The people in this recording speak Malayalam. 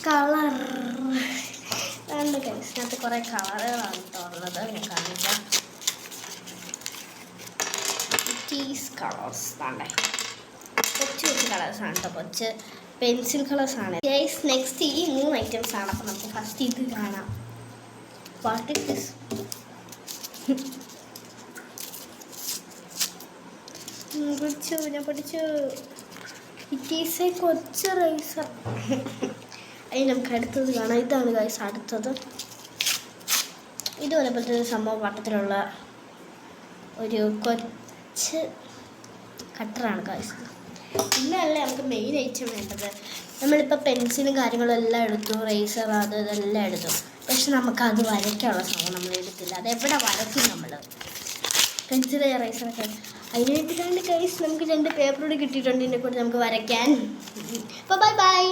കളർ രണ്ട് ഗൈസിനകത്ത് കുറേ കളറുകളാണ് തുറന്നത്. ഞാൻ കാണിക്കാം. ടീസ് കളേഴ്സ് വേണ്ടേ, കൊച്ചു കൊച്ചു കളേഴ്സാണ് കേട്ടോ, കൊച്ച് പെൻസിൽ കളേഴ്സാണ് ഗൈസ്. നെക്സ്റ്റ് ഈ 3 ഐറ്റംസ് ആണ്. അപ്പോൾ നമുക്ക് ഫസ്റ്റ് ഇത് കാണാം. What is this? ഞാൻ പഠിച്ചു. ഇറ്റ് ഈസ് എ കൊച്ചു റൈസർ. അതിന് നമുക്ക് അടുത്തത് കാണാം. ഇതാണ് ഗൈസ് അടുത്തത്. ഇതുപോലെ പോലത്തെ ഒരു സംഭവം വട്ടത്തിലുള്ള ഒരു കൊച്ച് കട്ടറാണ് ഗൈസ്. ഇന്നല്ലേ നമുക്ക് മെയിൻ ഐറ്റം വേണ്ടത്. നമ്മളിപ്പോൾ പെൻസിലും കാര്യങ്ങളും എല്ലാം എടുത്തു, റേസർ അത് ഇതെല്ലാം എടുത്തു. പക്ഷെ നമുക്കത് വരയ്ക്കാനുള്ള സമയം നമ്മൾ എടുത്തില്ല. അതെവിടെ വരയ്ക്കും നമ്മൾ? പെൻസിൽ റേസറൊക്കെ അതിന് വേണ്ടിയിട്ടാണ് ഗൈസ് നമുക്ക് 2 പേപ്പർ കൂടി കിട്ടിയിട്ടുണ്ട്. ഇതിനെക്കൂടി നമുക്ക് വരയ്ക്കാൻ. അപ്പോൾ ബൈ ബൈ.